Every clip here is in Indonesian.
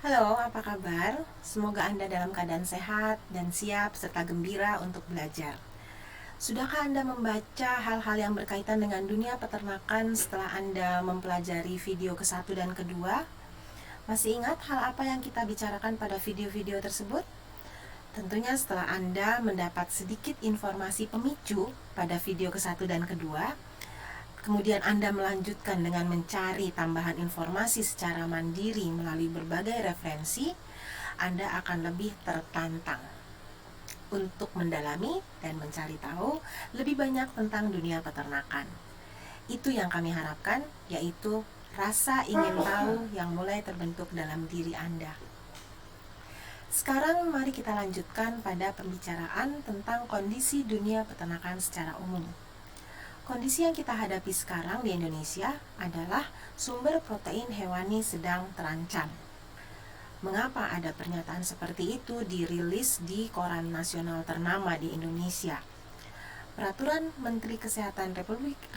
Halo, apa kabar? Semoga Anda dalam keadaan sehat dan siap serta gembira untuk belajar. Sudahkah Anda membaca hal-hal yang berkaitan dengan dunia peternakan setelah Anda mempelajari video ke-1 dan kedua? Masih ingat hal apa yang kita bicarakan pada video-video tersebut? Tentunya setelah Anda mendapat sedikit informasi pemicu pada video ke-1 dan kedua, kemudian Anda melanjutkan dengan mencari tambahan informasi secara mandiri melalui berbagai referensi, Anda akan lebih tertantang untuk mendalami dan mencari tahu lebih banyak tentang dunia peternakan. Itu yang kami harapkan, yaitu rasa ingin tahu yang mulai terbentuk dalam diri Anda. Sekarang mari kita lanjutkan pada pembicaraan tentang kondisi dunia peternakan secara umum. Kondisi yang kita hadapi sekarang di Indonesia adalah sumber protein hewani sedang terancam. Mengapa ada pernyataan seperti itu dirilis di koran nasional ternama di Indonesia? Peraturan Menteri Kesehatan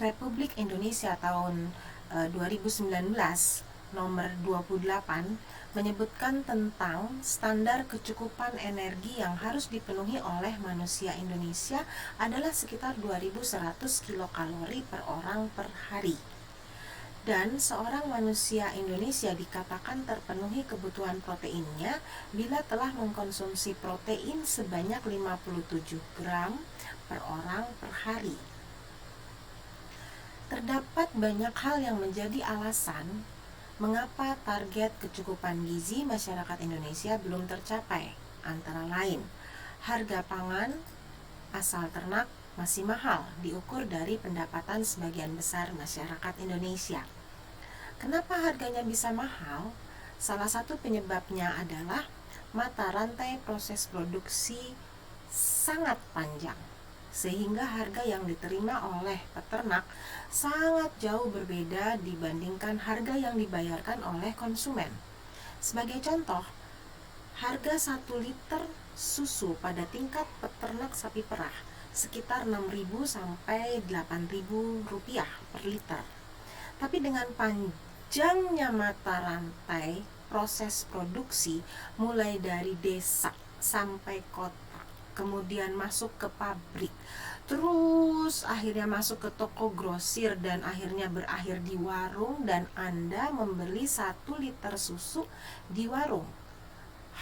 Republik Indonesia tahun 2019 nomor 28 menyebutkan tentang standar kecukupan energi yang harus dipenuhi oleh manusia Indonesia adalah sekitar 2100 kilokalori per orang per hari. Dan seorang manusia Indonesia dikatakan terpenuhi kebutuhan proteinnya bila telah mengkonsumsi protein sebanyak 57 gram per orang per hari. Terdapat banyak hal yang menjadi alasan mengapa target kecukupan gizi masyarakat Indonesia belum tercapai. Antara lain, harga pangan asal ternak masih mahal diukur dari pendapatan sebagian besar masyarakat Indonesia. Kenapa harganya bisa mahal? Salah satu penyebabnya adalah mata rantai proses produksi sangat panjang, sehingga harga yang diterima oleh peternak sangat jauh berbeda dibandingkan harga yang dibayarkan oleh konsumen. Sebagai contoh, harga 1 liter susu pada tingkat peternak sapi perah sekitar 6.000 sampai 8.000 rupiah per liter. Tapi dengan panjangnya mata rantai proses produksi mulai dari desa sampai kota, kemudian masuk ke pabrik, terus akhirnya masuk ke toko grosir dan akhirnya berakhir di warung, dan Anda membeli 1 liter susu di warung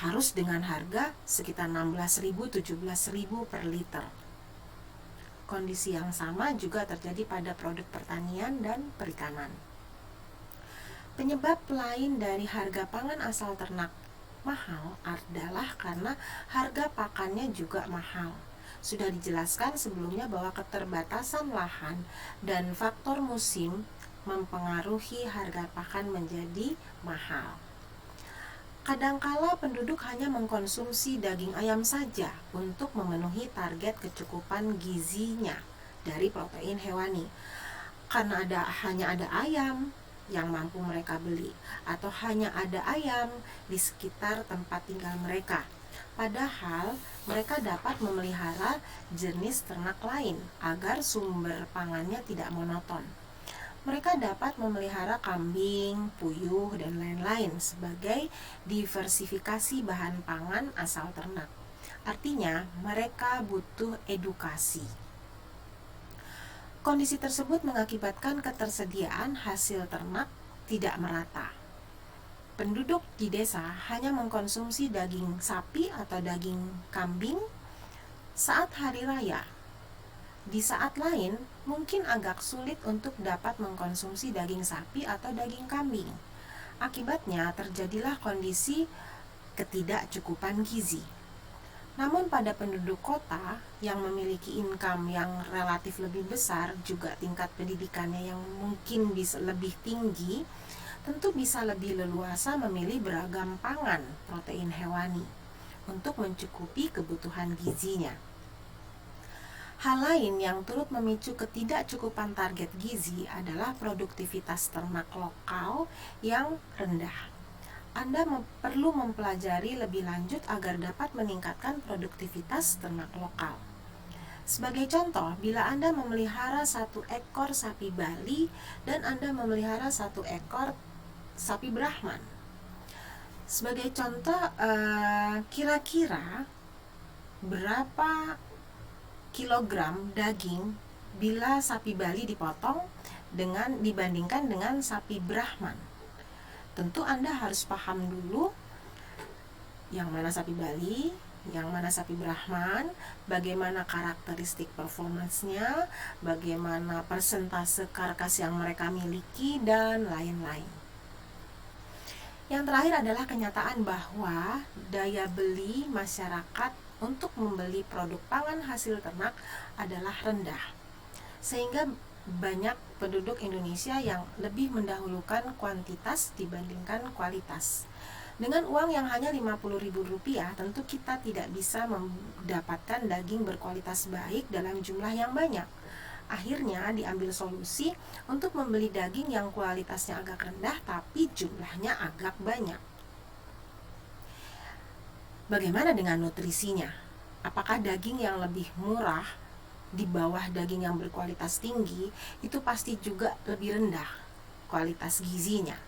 harus dengan harga sekitar 16.000 17.000 per liter. Kondisi yang sama juga terjadi pada produk pertanian dan perikanan. Penyebab lain dari harga pangan asal ternak mahal adalah karena harga pakannya juga mahal. Sudah dijelaskan sebelumnya bahwa keterbatasan lahan dan faktor musim mempengaruhi harga pakan menjadi mahal. Kadangkala penduduk hanya mengkonsumsi daging ayam saja untuk memenuhi target kecukupan gizinya dari protein hewani. Karena hanya ada ayam yang mampu mereka beli, atau hanya ada ayam di sekitar tempat tinggal mereka. Padahal mereka dapat memelihara jenis ternak lain agar sumber pangannya tidak monoton. Mereka dapat memelihara kambing, puyuh, dan lain-lain sebagai diversifikasi bahan pangan asal ternak. Artinya, mereka butuh edukasi. Kondisi tersebut mengakibatkan ketersediaan hasil ternak tidak merata. Penduduk di desa hanya mengkonsumsi daging sapi atau daging kambing saat hari raya. Di saat lain, mungkin agak sulit untuk dapat mengkonsumsi daging sapi atau daging kambing. Akibatnya, terjadilah kondisi ketidakcukupan gizi. Namun pada penduduk kota yang memiliki income yang relatif lebih besar, juga tingkat pendidikannya yang mungkin bisa lebih tinggi, tentu bisa lebih leluasa memilih beragam pangan protein hewani untuk mencukupi kebutuhan gizinya. Hal lain yang turut memicu ketidakcukupan target gizi adalah produktivitas ternak lokal yang rendah. Anda perlu mempelajari lebih lanjut agar dapat meningkatkan produktivitas ternak lokal. Sebagai contoh, bila Anda memelihara 1 ekor sapi Bali dan Anda memelihara 1 ekor sapi Brahman, Sebagai contoh, kira-kira berapa kilogram daging bila sapi Bali dipotong dibandingkan dengan sapi Brahman? Tentu Anda harus paham dulu yang mana sapi Bali, yang mana sapi Brahman, bagaimana karakteristik performance-nya, bagaimana persentase karkas yang mereka miliki, dan lain-lain. Yang terakhir adalah kenyataan bahwa daya beli masyarakat untuk membeli produk pangan hasil ternak adalah rendah, sehingga banyak penduduk Indonesia yang lebih mendahulukan kuantitas dibandingkan kualitas. Dengan uang yang hanya Rp50.000, tentu kita tidak bisa mendapatkan daging berkualitas baik dalam jumlah yang banyak. Akhirnya diambil solusi untuk membeli daging yang kualitasnya agak rendah tapi jumlahnya agak banyak. Bagaimana dengan nutrisinya? Apakah daging yang lebih murah di bawah daging yang berkualitas tinggi itu pasti juga lebih rendah kualitas gizinya?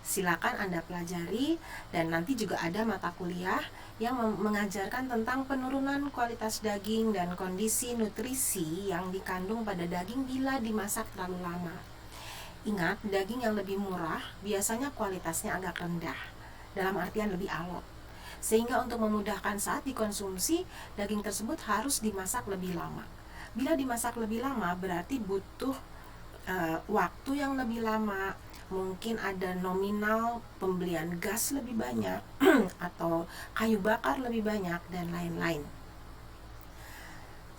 Silakan Anda pelajari, dan nanti juga ada mata kuliah yang mengajarkan tentang penurunan kualitas daging dan kondisi nutrisi yang dikandung pada daging bila dimasak terlalu lama. Ingat, daging yang lebih murah biasanya kualitasnya agak rendah, dalam artian lebih alot. Sehingga untuk memudahkan saat dikonsumsi, daging tersebut harus dimasak lebih lama. Bila dimasak lebih lama berarti butuh waktu yang lebih lama, mungkin ada nominal pembelian gas lebih banyak atau kayu bakar lebih banyak, dan lain-lain.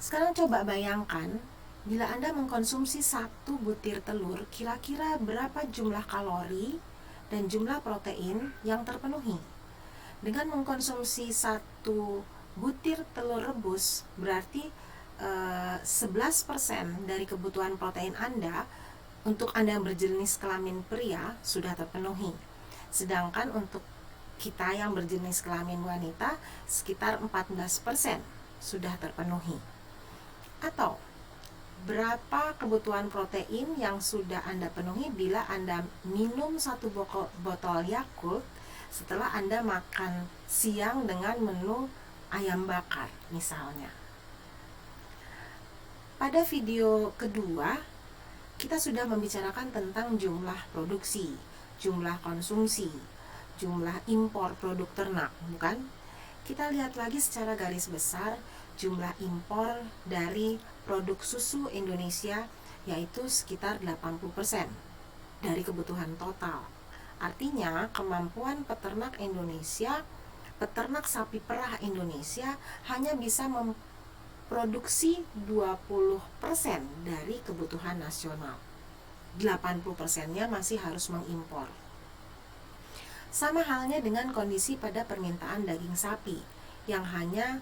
Sekarang coba bayangkan, bila Anda mengkonsumsi 1 butir telur, kira-kira berapa jumlah kalori dan jumlah protein yang terpenuhi? Dengan mengkonsumsi 1 butir telur rebus, berarti 11% dari kebutuhan protein Anda untuk Anda yang berjenis kelamin pria sudah terpenuhi. Sedangkan untuk kita yang berjenis kelamin wanita sekitar 14% sudah terpenuhi. Atau berapa kebutuhan protein yang sudah Anda penuhi bila Anda minum 1 botol Yakult setelah Anda makan siang dengan menu ayam bakar misalnya. Pada video kedua, kita sudah membicarakan tentang jumlah produksi, jumlah konsumsi, jumlah impor produk ternak, bukan? Kita lihat lagi secara garis besar jumlah impor dari produk susu Indonesia, yaitu sekitar 80% dari kebutuhan total. Artinya kemampuan peternak Indonesia, peternak sapi perah Indonesia hanya bisa produksi 20% dari kebutuhan nasional. 80%-nya masih harus mengimpor. Sama halnya dengan kondisi pada permintaan daging sapi yang hanya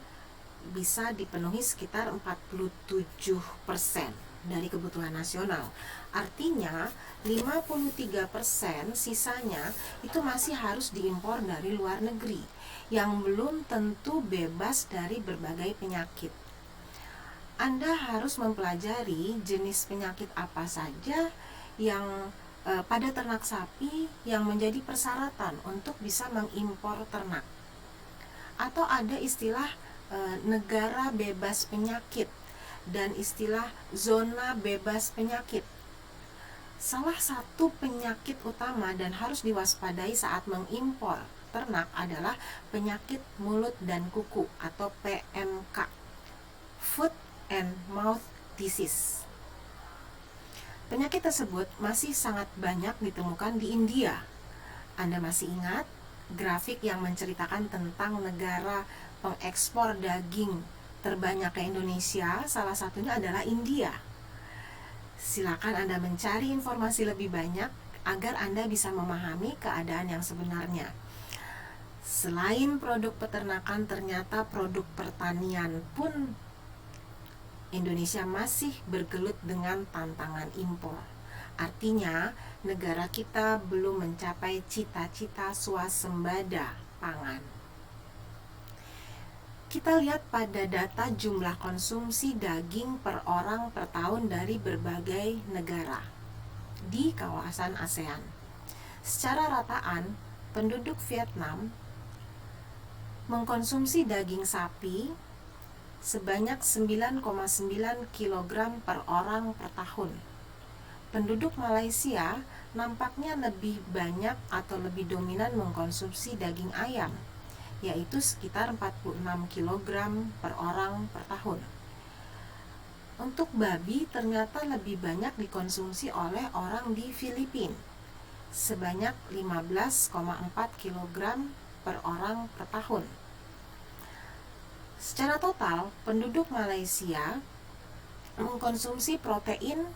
bisa dipenuhi sekitar 47% dari kebutuhan nasional. Artinya 53% sisanya itu masih harus diimpor dari luar negeri yang belum tentu bebas dari berbagai penyakit. Anda harus mempelajari jenis penyakit apa saja yang pada ternak sapi yang menjadi persyaratan untuk bisa mengimpor ternak. Atau ada istilah negara bebas penyakit dan istilah zona bebas penyakit. Salah satu penyakit utama dan harus diwaspadai saat mengimpor ternak adalah penyakit mulut dan kuku atau PMK, Foot and Mouth Disease. Penyakit tersebut masih sangat banyak ditemukan di India. Anda masih ingat grafik yang menceritakan tentang negara pengekspor daging terbanyak ke Indonesia? Salah satunya adalah India. Silakan Anda mencari informasi lebih banyak agar Anda bisa memahami keadaan yang sebenarnya. Selain produk peternakan, ternyata produk pertanian pun Indonesia masih bergelut dengan tantangan impor. Artinya, negara kita belum mencapai cita-cita swasembada pangan. Kita lihat pada data jumlah konsumsi daging per orang per tahun dari berbagai negara di kawasan ASEAN. Secara rataan, penduduk Vietnam mengkonsumsi daging sapi sebanyak 9,9 kg per orang per tahun. Penduduk Malaysia nampaknya lebih banyak atau lebih dominan mengkonsumsi daging ayam, yaitu sekitar 46 kg per orang per tahun. Untuk babi ternyata lebih banyak dikonsumsi oleh orang di Filipina, sebanyak 15,4 kg per orang per tahun. Secara total, penduduk Malaysia mengkonsumsi protein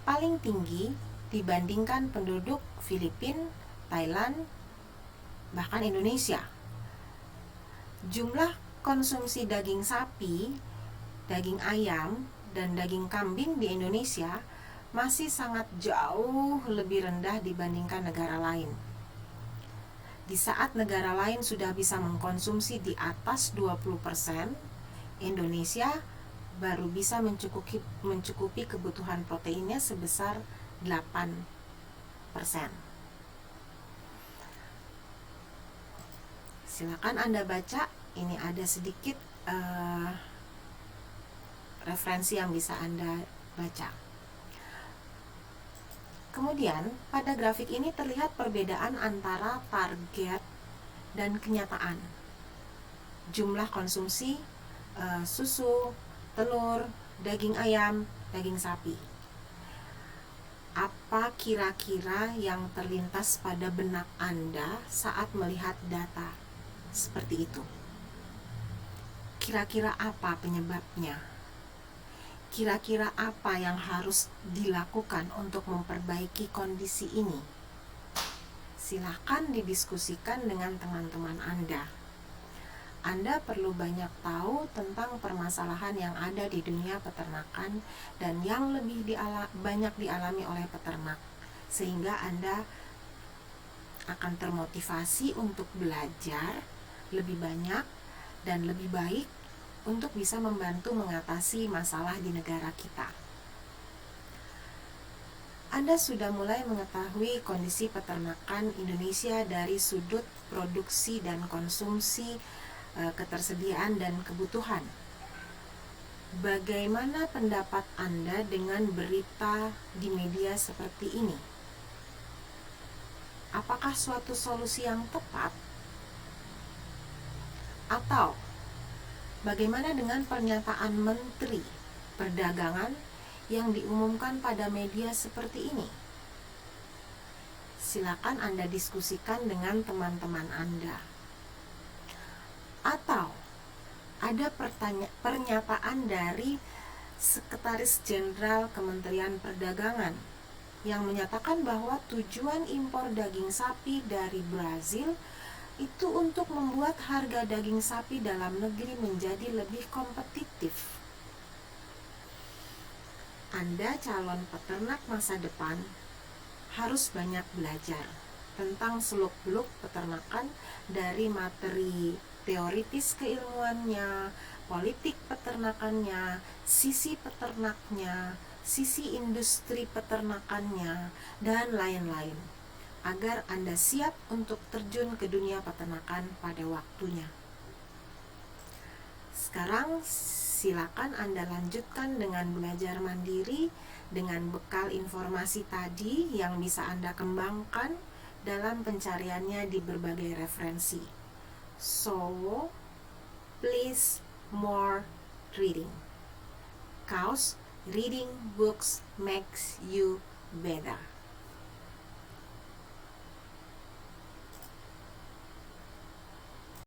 paling tinggi dibandingkan penduduk Filipina, Thailand, bahkan Indonesia. Jumlah konsumsi daging sapi, daging ayam, dan daging kambing di Indonesia masih sangat jauh lebih rendah dibandingkan negara lain. Di saat negara lain sudah bisa mengkonsumsi di atas 20%, Indonesia baru bisa mencukupi kebutuhan proteinnya sebesar 8%. Silakan Anda baca, ini ada sedikit referensi yang bisa Anda baca. Kemudian, pada grafik ini terlihat perbedaan antara target dan kenyataan. Jumlah konsumsi susu, telur, daging ayam, daging sapi. Apa kira-kira yang terlintas pada benak Anda saat melihat data seperti itu? Kira-kira apa penyebabnya? Kira-kira apa yang harus dilakukan untuk memperbaiki kondisi ini? Silakan didiskusikan dengan teman-teman Anda. Anda perlu banyak tahu tentang permasalahan yang ada di dunia peternakan dan yang lebih banyak dialami oleh peternak, sehingga Anda akan termotivasi untuk belajar lebih banyak dan lebih baik untuk bisa membantu mengatasi masalah di negara kita. Anda sudah mulai mengetahui kondisi peternakan Indonesia dari sudut produksi dan konsumsi, ketersediaan dan kebutuhan. Bagaimana pendapat Anda dengan berita di media seperti ini? Apakah suatu solusi yang tepat? Atau bagaimana dengan pernyataan Menteri Perdagangan yang diumumkan pada media seperti ini? Silakan Anda diskusikan dengan teman-teman Anda. Atau ada pernyataan dari Sekretaris Jenderal Kementerian Perdagangan yang menyatakan bahwa tujuan impor daging sapi dari Brazil itu untuk membuat harga daging sapi dalam negeri menjadi lebih kompetitif. Anda calon peternak masa depan harus banyak belajar tentang seluk-beluk peternakan, dari materi teoritis keilmuannya, politik peternakannya, sisi peternaknya, sisi industri peternakannya, dan lain-lain, agar Anda siap untuk terjun ke dunia peternakan pada waktunya. Sekarang silakan Anda lanjutkan dengan belajar mandiri dengan bekal informasi tadi yang bisa Anda kembangkan dalam pencariannya di berbagai referensi. So, please more reading. Cause reading books makes you better.